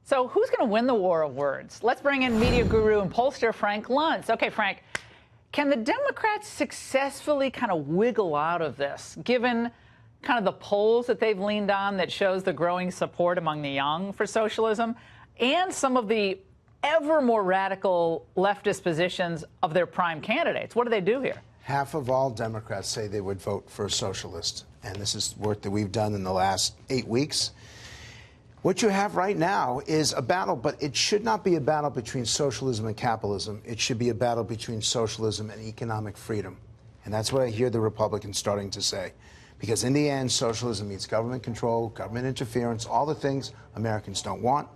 So who's going to win the war of words? Let's bring in media guru and pollster Frank Luntz. Okay, Frank, can the Democrats successfully kind of wiggle out of this, given kind of the polls that they've leaned on that shows the growing support among the young for socialism and some of the ever more radical leftist positions of their prime candidates? What do they do here? Half of all Democrats say they would vote for a socialist. And this is work that we've done in the last 8 weeks. What you have right now is a battle, but it should not be a battle between socialism and capitalism. It should be a battle between socialism and economic freedom. And that's what I hear the Republicans starting to say. Because in the end, socialism means government control, government interference, all the things Americans don't want.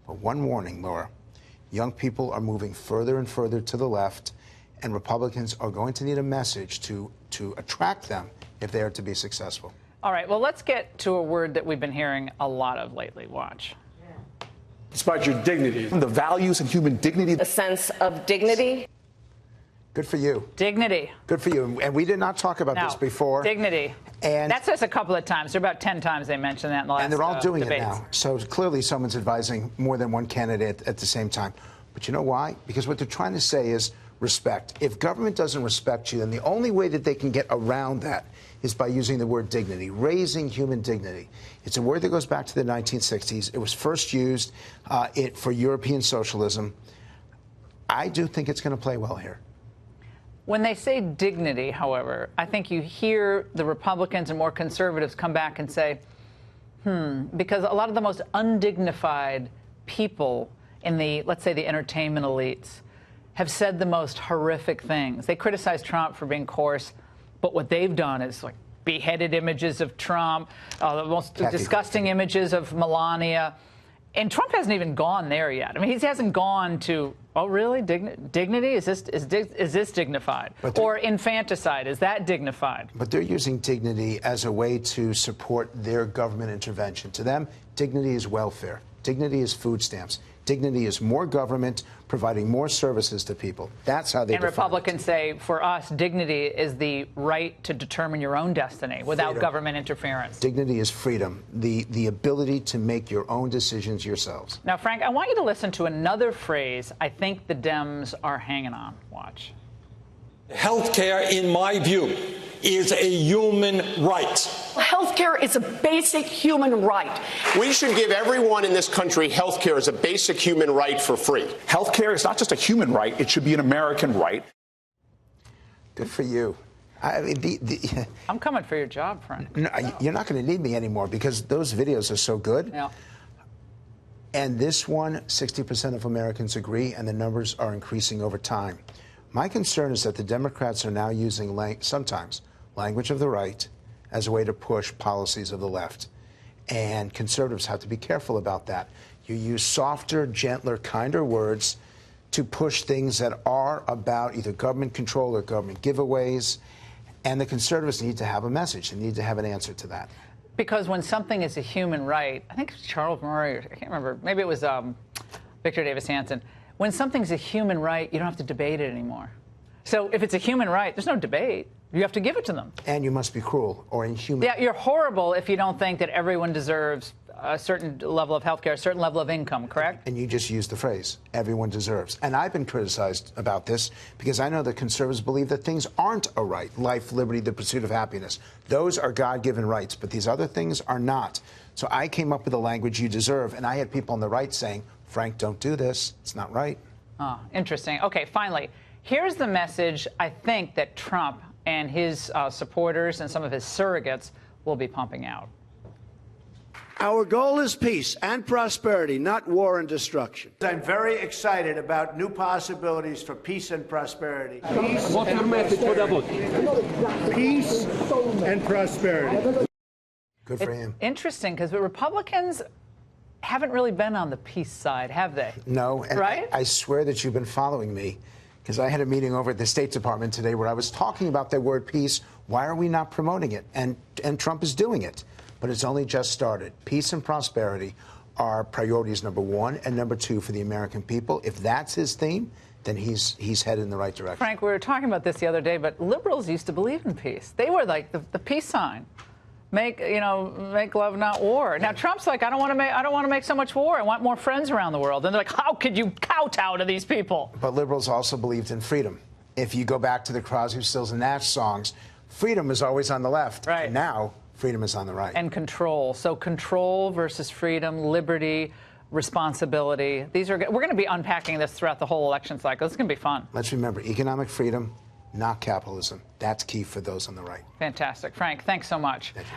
But one warning, Laura. Young people are moving further and further to the left, and Republicans are going to need a message to attract them if they are to be successful. All right, well, let's get to a word that we've been hearing a lot of lately. Watch. It's about your dignity, the values and human dignity. A sense of dignity. Good for you. Dignity. Good for you. And we did not talk about this before. Dignity. And that's just a couple of times. There are about 10 times they mentioned that in the last And they're all doing debates. it now. So clearly someone's advising more than one candidate at the same time. But you know why? Because what they're trying to say is respect. If government doesn't respect you, then the only way that they can get around that is by using the word dignity, raising human dignity. It's a word that goes back to the 1960s. It was first used for European socialism. I do think it's going to play well here. When they say dignity, however, I think you hear the Republicans and more conservatives come back and say, because a lot of the most undignified people in the, let's say, the entertainment elites have said the most horrific things. They criticize Trump for being coarse, but what they've done is like beheaded images of Trump, the most disgusting images of Melania. And Trump hasn't even gone there yet. I mean, he hasn't gone to, oh, really? Dignity? Is this dignified? Or infanticide? Is that dignified? But they're using dignity as a way to support their government intervention. To them, dignity is welfare. Dignity is food stamps. Dignity is more government providing more services to people. That's how they define it. And Republicans say, for us, dignity is the right to determine your own destiny without government interference. Dignity is freedom, the ability to make your own decisions yourselves. Now, Frank, I want you to listen to another phrase I think the Dems are hanging on. Watch. Healthcare, in my view, is a human right. Healthcare is a basic human right. We should give everyone in this country healthcare as a basic human right for free. Healthcare is not just a human right, it should be an American right. Good for you. I mean, I'm coming for your job, Frank. No, you're not going to need me anymore because those videos are so good. Yeah. And this one, 60% of Americans agree, and the numbers are increasing over time. My concern is that the Democrats are now using sometimes language of the right as a way to push policies of the left. And conservatives have to be careful about that. You use softer, gentler, kinder words to push things that are about either government control or government giveaways. And the conservatives need to have a message. They need to have an answer to that. Because when something is a human right, I think it was Charles Murray, I can't remember, maybe it was Victor Davis Hanson. When something's a human right, you don't have to debate it anymore. So if it's a human right, there's no debate. You have to give it to them. And you must be cruel or inhuman. Yeah, you're horrible if you don't think that everyone deserves a certain level of health care, a certain level of income, correct? And you just used the phrase, everyone deserves. And I've been criticized about this because I know that conservatives believe that things aren't a right. Life, liberty, the pursuit of happiness. Those are God-given rights, but these other things are not. So I came up with the language you deserve, and I had people on the right saying, Frank, don't do this. It's not right. Oh, interesting. Okay, finally, here's the message I think that Trump and his supporters and some of his surrogates will be pumping out. Our goal is peace and prosperity, not war and destruction. I'm very excited about new possibilities for peace and prosperity. Peace and prosperity. Good for him. Interesting, because the Republicans haven't really been on the peace side, have they? No. And right? I swear that you've been following me, because I had a meeting over at the State Department today where I was talking about the word peace. Why are we not promoting it? And Trump is doing it. But it's only just started. Peace and prosperity are priorities number one and number two for the American people. If that's his theme, then he's headed in the right direction. Frank, we were talking about this the other day, but liberals used to believe in peace. They were like the peace sign. make love, not war. Now Trump's like, I don't want to make so much war. I want more friends around the world. And they're like, how could you kowtow to these people? But liberals also believed in freedom. If you go back to the Crosby, Stills, and Nash songs, freedom is always on the left. Right. And now freedom is on the right. And control. So control versus freedom, liberty, responsibility. We're going to be unpacking this throughout the whole election cycle. It's going to be fun. Let's remember, economic freedom, not capitalism. That's key for those on the right. Fantastic. Frank, thanks so much.